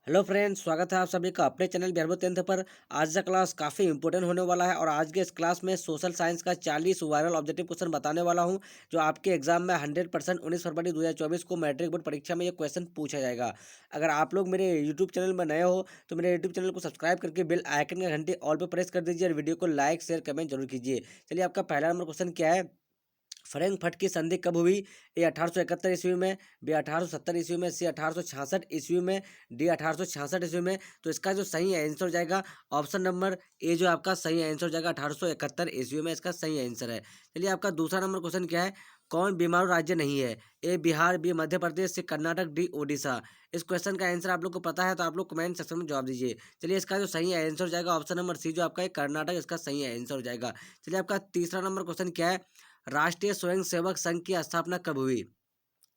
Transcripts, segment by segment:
Hello friends, स्वागत है आप सभी का अपने चैनल बिहार टेंथ पर। आज का क्लास काफ़ी इंपॉर्टेंट होने वाला है और आज के इस क्लास में सोशल साइंस का 40 वायरल ऑब्जेक्टिव क्वेश्चन बताने वाला हूं, जो आपके एग्जाम में 100% 19 फरवरी 2024 को मैट्रिक बोर्ड परीक्षा में ये क्वेश्चन पूछा जाएगा। अगर आप लोग मेरे यूट्यूब चैनल में नए हो तो मेरे यूट्यूब चैनल को सब्सक्राइब करके बेल आइकन का घंटे ऑल पर प्रेस कर दीजिए और वीडियो को लाइक शेयर कमेंट जरूर कीजिए। चलिए, आपका पहला नंबर क्वेश्चन क्या है। फ्रैंकफर्ट की संधि कब हुई? ए 1871 ईस्वी में, बी 1870 ईस्वी में, सी 1866 ईस्वी में, डी 1866 ईस्वी में। तो इसका जो सही आंसर हो जाएगा ऑप्शन नंबर ए, जो आपका सही आंसर हो जाएगा 1871 ईस्वी में, इसका सही आंसर है। चलिए, आपका दूसरा नंबर क्वेश्चन क्या है। कौन बीमारू राज्य नहीं है? ए बिहार, बी मध्य प्रदेश, सी कर्नाटक, डी ओडिशा। इस क्वेश्चन का आंसर आप लोग को पता है तो आप लोग कमेंट सेक्शन में जवाब दीजिए। चलिए, इसका जो सही आंसर हो जाएगा ऑप्शन नंबर सी, जो आपका है कर्नाटक, इसका सही आंसर हो जाएगा। चलिए, आपका तीसरा नंबर क्वेश्चन क्या है। राष्ट्रीय स्वयंसेवक संघ की स्थापना कब हुई?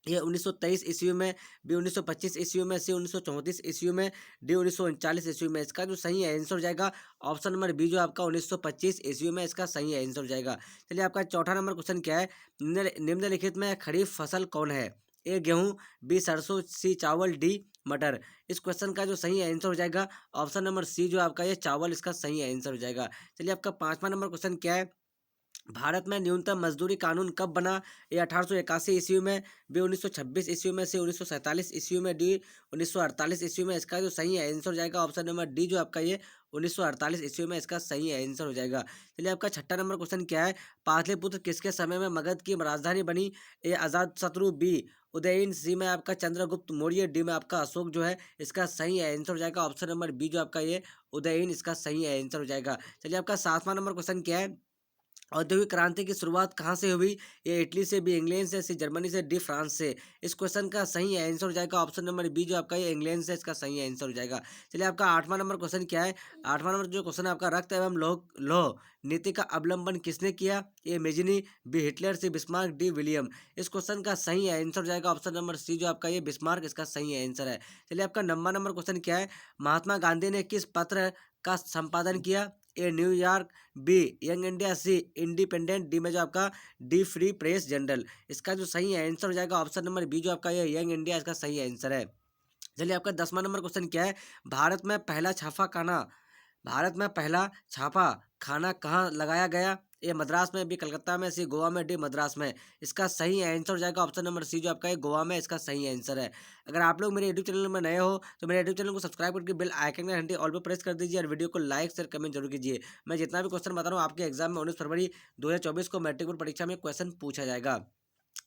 ये 1923 ईस्वी में, बी 1925 ईस्वी में, सी 1934 ईस्वी में, डी 1939 ईस्वी में। इसका जो सही आंसर हो जाएगा ऑप्शन नंबर बी, जो आपका 1925 ईस्वी में, इसका सही आंसर हो जाएगा। चलिए, आपका चौथा नंबर क्वेश्चन क्या है। निम्नलिखित में खरीफ फसल कौन है? ए गेहूं, बी सरसों, सी चावल, डी मटर। इस क्वेश्चन का जो सही आंसर हो जाएगा ऑप्शन नंबर सी, जो आपका ये चावल, इसका सही आंसर हो जाएगा। चलिए, आपका पांचवा नंबर क्वेश्चन क्या है। भारत में न्यूनतम मजदूरी कानून कब बना? ये 1881 ईस्वी में, बी 1926 ईस्वी में, सी 1947 ईस्वी में, डी 1948 ईस्वी में। इसका जो सही आंसर हो जाएगा ऑप्शन नंबर डी, जो आपका ये 1948 ईस्वी में, इसका सही आंसर हो जाएगा। चलिए, आपका छठा नंबर क्वेश्चन क्या है। पाटलिपुत्र किसके समय में मगध की राजधानी बनी? ए अजातशत्रु, बी उदयन, सी में आपका चंद्रगुप्त मौर्य, डी में आपका अशोक जो है, इसका सही आंसर हो जाएगा ऑप्शन नंबर बी, जो आपका ये उदयन, इसका सही आंसर हो जाएगा। चलिए, आपका सातवां नंबर क्वेश्चन क्या है। औद्योगिक क्रांति की शुरुआत कहाँ से हुई? ये इटली से, बी इंग्लैंड से, सी जर्मनी से, डी फ्रांस से। इस क्वेश्चन का सही आंसर हो जाएगा ऑप्शन नंबर बी, जो आपका ये इंग्लैंड से, इसका सही आंसर हो जाएगा। चलिए, आपका आठवां नंबर क्वेश्चन क्या है। आठवां नंबर जो क्वेश्चन है आपका, रक्त एवं लौह लौह नीति का अवलंबन किसने किया? ए मेजिनी, बी हिटलर, सी बिस्मार्क, डी विलियम। इस क्वेश्चन का सही आंसर हो जाएगा ऑप्शन नंबर सी, जो आपका ये बिस्मार्क, इसका सही आंसर है। चलिए, आपका नंबर क्वेश्चन क्या है। महात्मा गांधी ने किस पत्र का संपादन किया? A New York, B Young India, C Independent, D में जो आपका डी फ्री प्रेस जनरल। इसका जो सही आंसर हो जाएगा ऑप्शन नंबर बी, जो आपका ये यंग इंडिया, इसका सही आंसर है। चलिए, आपका 10वां नंबर क्वेश्चन क्या है। भारत में पहला छापा खाना भारत में पहला छापा खाना कहाँ लगाया गया? ए मद्रास में, बी कलकत्ता में, सी गोवा में, डी मद्रास में। इसका सही आंसर हो जाएगा ऑप्शन नंबर सी, जो आपका है गोवा में, इसका सही आंसर है। अगर आप लोग मेरे यूट्यूब चैनल में नए हो तो मेरे यूट्यूब चैनल को सब्सक्राइब करके बेल आइकन का घंटी ऑल पर प्रेस कर दीजिए और वीडियो को लाइक शेयर कमेंट जरूर कीजिए। मैं जितना भी क्वेश्चन बता रहा हूँ आपके एग्जाम में 19 फरवरी 2024 को मैट्रिक बोर्ड परीक्षा में क्वेश्चन पूछा जाएगा।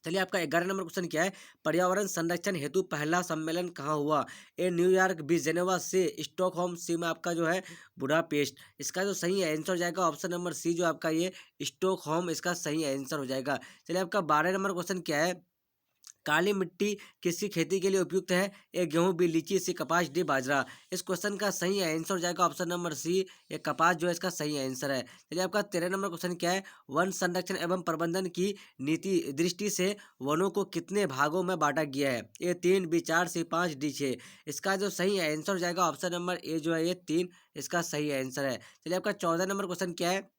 चलिए, आपका 11 नंबर क्वेश्चन क्या है। पर्यावरण संरक्षण हेतु पहला सम्मेलन कहाँ हुआ? ए न्यूयॉर्क, बी जेनेवा, सी स्टॉकहोम, सी में आपका जो है बुडापेस्ट। इसका जो सही आंसर हो जाएगा ऑप्शन नंबर सी, जो आपका ये स्टॉकहोम, इसका सही आंसर हो जाएगा। चलिए, आपका 12 नंबर क्वेश्चन क्या है। काली मिट्टी किसकी खेती के लिए उपयुक्त है? ए गेहूं, बी लीची, सी कपास, डी बाजरा। इस क्वेश्चन का सही आंसर हो जाएगा ऑप्शन नंबर सी, ये कपास जो है, इसका सही आंसर है। चलिए, आपका 13 नंबर क्वेश्चन क्या है। वन संरक्षण एवं प्रबंधन की नीति दृष्टि से वनों को कितने भागों में बांटा गया है? ए 3, बी 4, सी 5, डी 6। इसका जो सही आंसर हो जाएगा ऑप्शन नंबर ए, जो है ये 3, इसका सही आंसर है। चलिए, आपका 14 नंबर क्वेश्चन क्या है।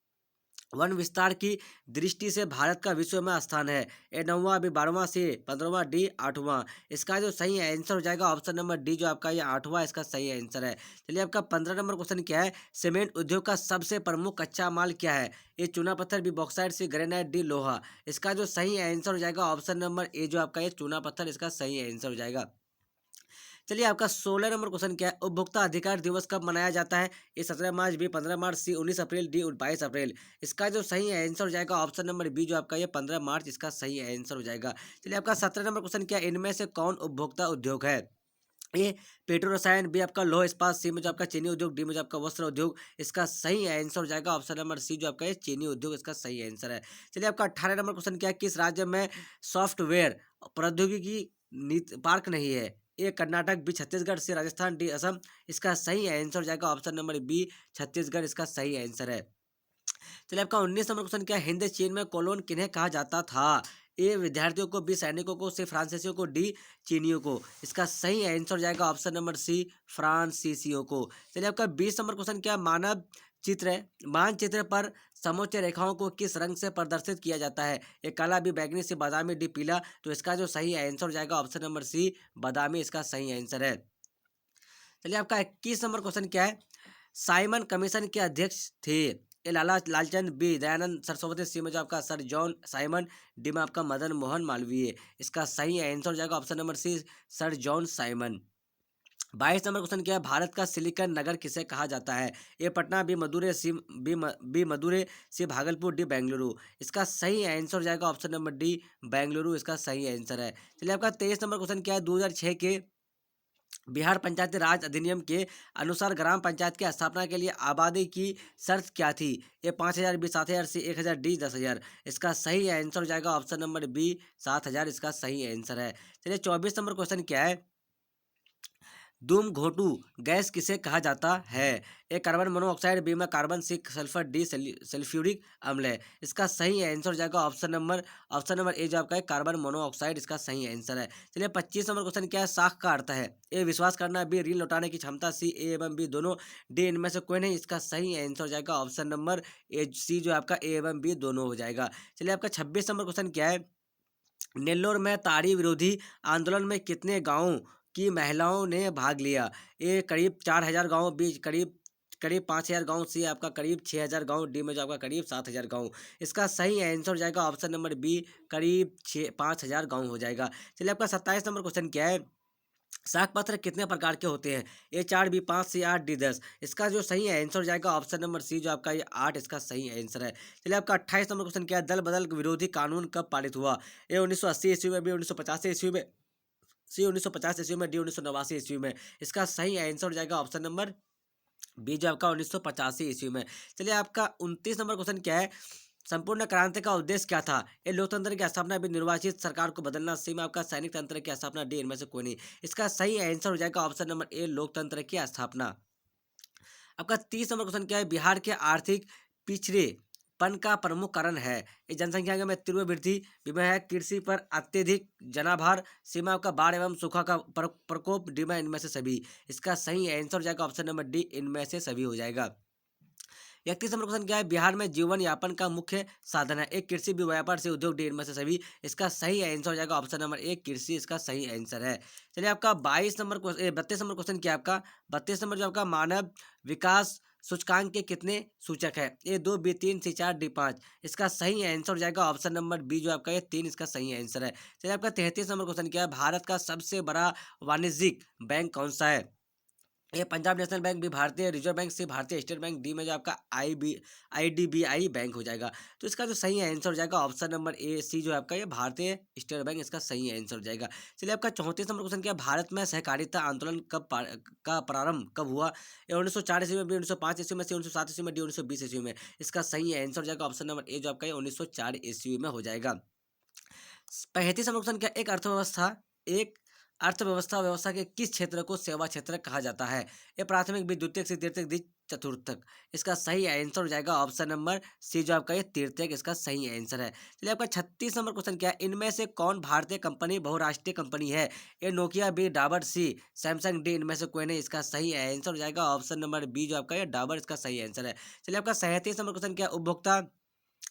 वन विस्तार की दृष्टि से भारत का विश्व में स्थान है? ए 9वां, बी 12वां, सी 15वां, डी 8वां। इसका जो सही आंसर हो जाएगा ऑप्शन नंबर डी, जो आपका ये 8वां, इसका सही आंसर है। चलिए, आपका 15 नंबर क्वेश्चन क्या है। सीमेंट उद्योग का सबसे प्रमुख कच्चा माल क्या है? ए चूना पत्थर, बी बॉक्साइट, सी ग्रेनाइट, डी लोहा। इसका जो सही आंसर हो जाएगा ऑप्शन नंबर ए, जो आपका ये चूना पत्थर, इसका सही आंसर हो जाएगा। चलिए, आपका 16 नंबर क्वेश्चन क्या है। उपभोक्ता अधिकार दिवस कब मनाया जाता है? ए 17 मार्च, बी 15 मार्च, सी 19 अप्रैल, डी 22 अप्रैल। इसका जो सही आंसर हो जाएगा ऑप्शन नंबर बी, जो आपका ये 15 मार्च, इसका सही आंसर हो जाएगा। चलिए, आपका 17 नंबर क्वेश्चन क्या है। इनमें से कौन उपभोक्ता उद्योग है? ए पेट्रो रसायन, बी आपका लौह इस्पात, सी में जो आपका चीनी उद्योग, डी में जो आपका वस्त्र उद्योग। इसका सही आंसर हो जाएगा ऑप्शन नंबर सी, जो आपका ये चीनी उद्योग, इसका सही आंसर है। चलिए, आपका 18 नंबर क्वेश्चन क्या है। किस राज्य में सॉफ्टवेयर प्रौद्योगिकी नीति पार्क नहीं है? ए कर्नाटक, बी छत्तीसगढ़, सी राजस्थान, डी असम। इसका सही आंसर हो जाएगा ऑप्शन नंबर बी, छत्तीसगढ़, इसका सही आंसर है। चलिए, आपका 19 नंबर क्वेश्चन क्या है। हिंद चीन में कॉलोन किन्हें कहा जाता था? ए विद्यार्थियों को, बी सैनिकों को, सी फ्रांसीसियों को, डी चीनियों को। इसका सही आंसर हो जाएगा ऑप्शन नंबर सी, फ्रांसीसियों को। चलिए, आपका 20 नंबर क्वेश्चन क्या है। मानव चित्र है, मानचित्र पर समोच्च रेखाओं को किस रंग से प्रदर्शित किया जाता है? ए काला, बी बैगनी, सी बादामी, डी पीला। तो इसका जो सही आंसर हो जाएगा ऑप्शन नंबर सी, बादामी, इसका सही आंसर है। चलिए आपका 21 नंबर क्वेश्चन क्या है? साइमन कमीशन के अध्यक्ष थे? ए लाला लालचंद, बी दयानंद सरस्वती, सी में जो आपका सर जॉन साइमन, डी में आपका मदन मोहन मालवीय। इसका सही आंसर हो जाएगा option number C, sir John Simon. 22 number question क्या है? भारत का सिलिकन नगर किसे कहा जाता है? ए पटना, बी मदुरै, बी मदुरै, सी भागलपुर, डी बेंगलुरु। इसका सही आंसर हो जाएगा ऑप्शन नंबर डी, बेंगलुरु इसका सही आंसर है। चलिए आपका 23 नंबर क्वेश्चन क्या है? 2006 के बिहार पंचायती राज अधिनियम के अनुसार ग्राम पंचायत की स्थापना के लिए आबादी की शर्त क्या थी? ए 5,000, बी 7,000, सी 1,000, डी 10,000। इसका सही आंसर हो जाएगा ऑप्शन नंबर बी, 7,000 इसका सही आंसर है। चलिए 24 नंबर क्वेश्चन क्या है? धूम घोटू गैस किसे कहा जाता है? ए कार्बन मोनोऑक्साइड, बी में carbon, C sulphur, D sulphuric अम्ल है। इसका सही आंसर हो जाएगा ऑप्शन नंबर ए जो आपका है कार्बन मोनोऑक्साइड इसका सही आंसर है। चलिए 25 नंबर क्वेश्चन क्या है? साख का अर्थ है? ए विश्वास करना, बी ऋण लौटाने की क्षमता, सी ए एवं बी दोनों, डी इनमें से कोई नहीं। इसका सही आंसर हो जाएगा ऑप्शन नंबर ए सी जो आपका ए एवं बी दोनों हो जाएगा। चलिए आपका 26 नंबर क्वेश्चन क्या है? नेल्लोर में ताड़ी विरोधी आंदोलन में कितने गांवों की महिलाओं ने भाग लिया? ए करीब 4,000 गांव, बी करीब करीब 5,000 गांव, सी आपका करीब 6,000 गांव, डी में जो आपका करीब 7,000 गांव। इसका सही आंसर हो जाएगा ऑप्शन नंबर बी, करीब 5,000 गांव हो जाएगा। चलिए आपका 27 नंबर क्वेश्चन क्या है? साख पत्र कितने प्रकार के होते हैं? ए 4, बी 5, सी 8, डी 10। इसका जो सही आंसर हो जाएगा ऑप्शन नंबर सी जो आपका ये 8 इसका सही आंसर है। चलिए आपका 28 नंबर क्वेश्चन क्या है? दल बदल विरोधी कानून कब पारित हुआ? ए 1980 ईस्वी में, बी 1985 ईस्वी में, सी 1950 ईस्वी में, डी 1989 ईस्वी में। इसका सही आंसर हो जाएगा ऑप्शन नंबर बी जो आपका 1985 ईस्वी में। चलिए आपका 29 नंबर क्वेश्चन क्या है? संपूर्ण क्रांति का उद्देश्य क्या था? ए लोकतंत्र की स्थापना, बी निर्वाचित सरकार को बदलना, सी में आपका सैनिक तंत्र की स्थापना, डी इनमें से कोई नहीं। इसका सही आंसर हो जाएगा ऑप्शन नंबर ए, लोकतंत्र की स्थापना। आपका 30 नंबर क्वेश्चन क्या है? बिहार के आर्थिक पिछड़ेपन का प्रमुख कारण है? ये जनसंख्या में तीव्र वृद्धि, बी में है कृषि पर अत्यधिक जनाभार, सी में आपका बाढ़ एवं सूखा का प्रकोप, डी में इनमें से सभी। इसका सही आंसर हो जाएगा ऑप्शन नंबर डी, इनमें से सभी हो जाएगा। 31 नंबर क्वेश्चन क्या है? बिहार में जीवन यापन का मुख्य साधन है? एक कृषि, बी व्यापार, से उद्योग, डी इनमें से सभी। इसका सही आंसर हो जाएगा ऑप्शन नंबर एक, कृषि इसका सही आंसर है। चलिए आपका 32 नंबर क्वेश्चन क्या है आपका? 32 नंबर जो आपका मानव विकास सूचकांक के कितने सूचक है? ए 2, बी 3, सी 4, डी 5। इसका सही आंसर हो जाएगा ऑप्शन नंबर बी जो आपका ये 3 इसका सही आंसर है। चलिए आपका 33 नंबर क्वेश्चन क्या है? भारत का सबसे बड़ा वाणिज्यिक बैंक कौन सा है? ए पंजाब नेशनल बैंक, बी भारतीय रिजर्व बैंक, सी भारतीय स्टेट बैंक, डी में जो आपका IDBI बैंक हो जाएगा। तो इसका जो सही आंसर हो जाएगा ऑप्शन नंबर ए सी जो है आपका ये भारतीय स्टेट बैंक इसका सही आंसर हो जाएगा। चलिए आपका 34 नंबर क्वेश्चन क्या है? भारत में सहकारिता आंदोलन का प्रारंभ कब हुआ? ए 1904 ईस्वी में, बी 1905 ईस्वी में, सी 1907 ईस्वी में, डी 1920 ईस्वी में। इसका सही आंसर हो जाएगा ऑप्शन नंबर ए जो आपका ये 1904 ईस्वी में हो जाएगा। 35 नंबर क्वेश्चन क्या? एक अर्थव्यवस्था व्यवस्था के किस क्षेत्र को सेवा क्षेत्र कहा जाता है? ये प्राथमिक, बी द्वितीयक, सी तृतीयक, डी चतुर्थक। इसका सही आंसर हो जाएगा ऑप्शन नंबर सी जो आपका ये तृतीयक इसका सही आंसर है। चलिए आपका 36 नंबर क्वेश्चन क्या है? इनमें से कौन भारतीय कंपनी बहुराष्ट्रीय कंपनी है? ए नोकिया, बी डाबर, सी सैमसंग, डी इनमें से कोई नहीं। इसका सही आंसर हो जाएगा ऑप्शन नंबर बी जो आपका ये डाबर इसका सही आंसर है। चलिए आपका 37 नंबर क्वेश्चन क्या है? उपभोक्ता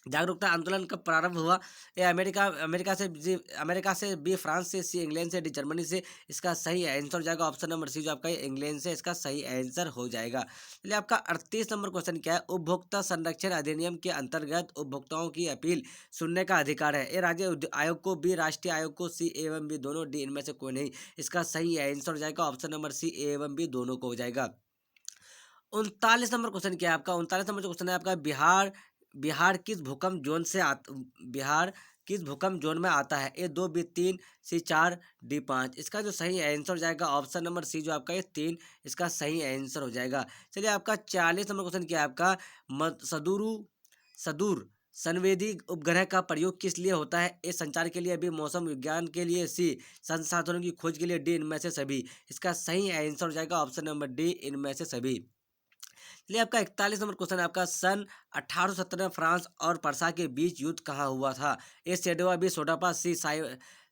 जागरूकता आंदोलन कब प्रारंभ हुआ? ए अमेरिका से, बी फ्रांस से, सी इंग्लैंड से, डी जर्मनी से। इसका सही आंसर हो जाएगा ऑप्शन नंबर सी जो आपका इंग्लैंड से इसका सही आंसर हो जाएगा। चलिए आपका 38 नंबर क्वेश्चन क्या है? उपभोक्ता संरक्षण अधिनियम के अंतर्गत उपभोक्ताओं की अपील सुनने का अधिकार है? ए राज्य आयोग को, बी राष्ट्रीय आयोग को, सी एवं बी दोनों, डी इनमें से कोई नहीं। इसका सही आंसर हो जाएगा ऑप्शन नंबर सी एवं बी दोनों को हो जाएगा। 39 नंबर क्वेश्चन क्या है आपका? 39 नंबर जो क्वेश्चन है आपका, बिहार किस भूकंप जोन से बिहार किस भूकंप जोन में आता है? ए 2, बी 3, सी 4, डी 5। इसका जो सही आंसर हो जाएगा ऑप्शन नंबर सी जो आपका ये 3 इसका सही आंसर हो जाएगा। चलिए आपका 40 नंबर क्वेश्चन क्या है आपका? सदूर संवेदी उपग्रह का प्रयोग किस लिए होता है? ए संचार के लिए, बी मौसम विज्ञान के लिए, सी संसाधनों की खोज के लिए, डी इनमें से सभी। इसका सही आंसर हो जाएगा ऑप्शन नंबर डी, इनमें से सभी। चलिए आपका 41 नंबर क्वेश्चन है आपका, सन 1870 में फ्रांस और पर्सा के बीच युद्ध कहाँ हुआ था? ए सेडोवा, बी सोडापा, सी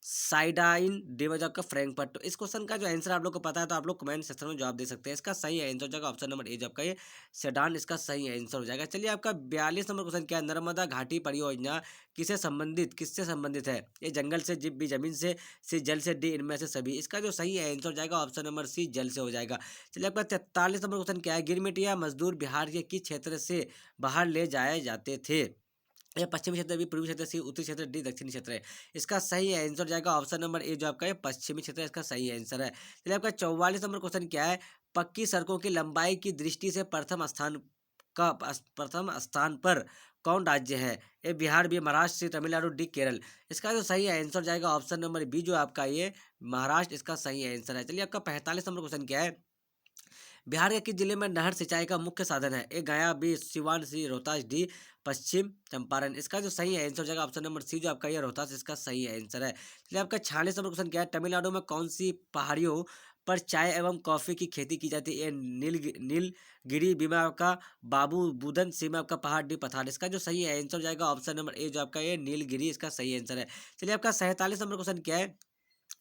साइडाइन, डी बचा आपका फ्रैंकफर्ट। तो इस क्वेश्चन का जो आंसर आप लोग को पता है तो आप लोग कमेंट सेक्शन में जवाब दे सकते हैं। इसका सही आंसर हो जाएगा ऑप्शन नंबर ए, जो आपका ये सेडान इसका सही आंसर हो जाएगा। चलिए आपका 42 नंबर क्वेश्चन क्या है, नर्मदा घाटी परियोजना किससे संबंधित है? ये जंगल से, बी जमीन से, सी जल से, डी इनमें से सभी। इसका जो सही आंसर हो जाएगा ऑप्शन नंबर सी, जल से हो जाएगा। चलिए आपका 43 नंबर क्वेश्चन क्या है, गिरमिटिया मजदूर बिहार के किस क्षेत्र से बाहर ले जाए जाते थे? यह पश्चिमी क्षेत्र, बी पूर्वी क्षेत्र, सी उत्तरी क्षेत्र, डी दक्षिणी क्षेत्र है। इसका सही आंसर जाएगा ऑप्शन नंबर ए, जो आपका ये पश्चिमी क्षेत्र है, इसका सही आंसर है। चलिए आपका 44 नंबर क्वेश्चन क्या है, पक्की सड़कों की लंबाई की दृष्टि से प्रथम स्थान पर कौन राज्य है? ए बिहार, बी महाराष्ट्र, सी तमिलनाडु, डी केरल। इसका जो सही आंसर जाएगा ऑप्शन नंबर बी, जो आपका ये महाराष्ट्र इसका सही आंसर है। चलिए आपका 45 नंबर क्वेश्चन क्या है, बिहार के किस जिले में नहर सिंचाई का मुख्य साधन है? ए गया, बी सिवान, सी रोहतास, डी पश्चिम चंपारण। इसका जो सही आंसर हो जाएगा ऑप्शन नंबर सी, जो आपका ये रोहतास इसका सही आंसर है। चलिए आपका 46 नंबर क्वेश्चन क्या है, तमिलनाडु में कौन सी पहाड़ियों पर चाय एवं कॉफी की खेती की जाती है? ए नीलगिरी, बी में आपका बाबू बुदन, सी में आपका पहाड़, डी पठार। इसका जो सही आंसर हो जाएगा ऑप्शन नंबर ए, जो आपका ये नीलगिरी इसका सही आंसर है। चलिए आपका 47 नंबर क्वेश्चन क्या है,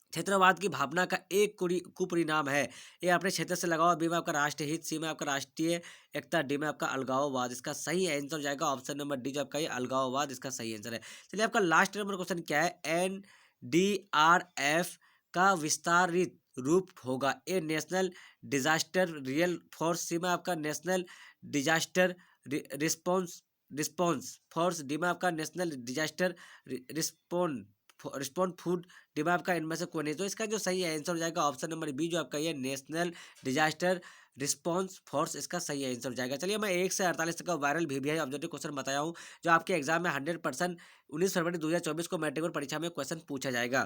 क्षेत्रवाद की भावना का एक कुपरिणाम है? ये अपने क्षेत्र से लगाओ, बी में आपका राष्ट्रीय हित, सी में आपका राष्ट्रीय एकता, डी में आपका अलगाववाद। इसका सही आंसर हो जाएगा ऑप्शन नंबर डी, जो आपका ये अलगाववाद इसका सही आंसर है। चलिए आपका लास्ट नंबर क्वेश्चन क्या है, NDRF का विस्तारित रूप होगा? ए नेशनल डिजास्टर रियल फोर्स, सी में आपका national disaster response response force, D में आपका national disaster respond respond food, दिमाग का इनमें से कोई नहीं। तो इसका जो सही आंसर हो जाएगा ऑप्शन नंबर बी, जो आपका ये नेशनल डिजास्टर रिस्पांस फोर्स इसका सही आंसर हो जाएगा। चलिए मैं 1 से 48 तक का वायरल VVI ऑब्जेक्टिव क्वेश्चन बताया हूँ, जो आपके एग्जाम में 100% 19 फरवरी 2024 को मैट्रिक परीक्षा में क्वेश्चन पूछा जाएगा।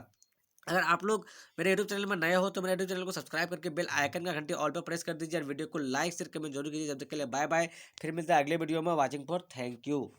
अगर आप लोग मेरे यूट्यूब चैनल में नए हो तो मेरे यूट्यूब चैनल को सब्सक्राइब करके बेल आइकन का घंटी ऑल पर प्रेस कर दीजिए और वीडियो को लाइक शेयर कमेंट जरूर कीजिए। जब तक के लिए बाय बाय, फिर मिलते हैं अगले वीडियो में। Watching for thank you.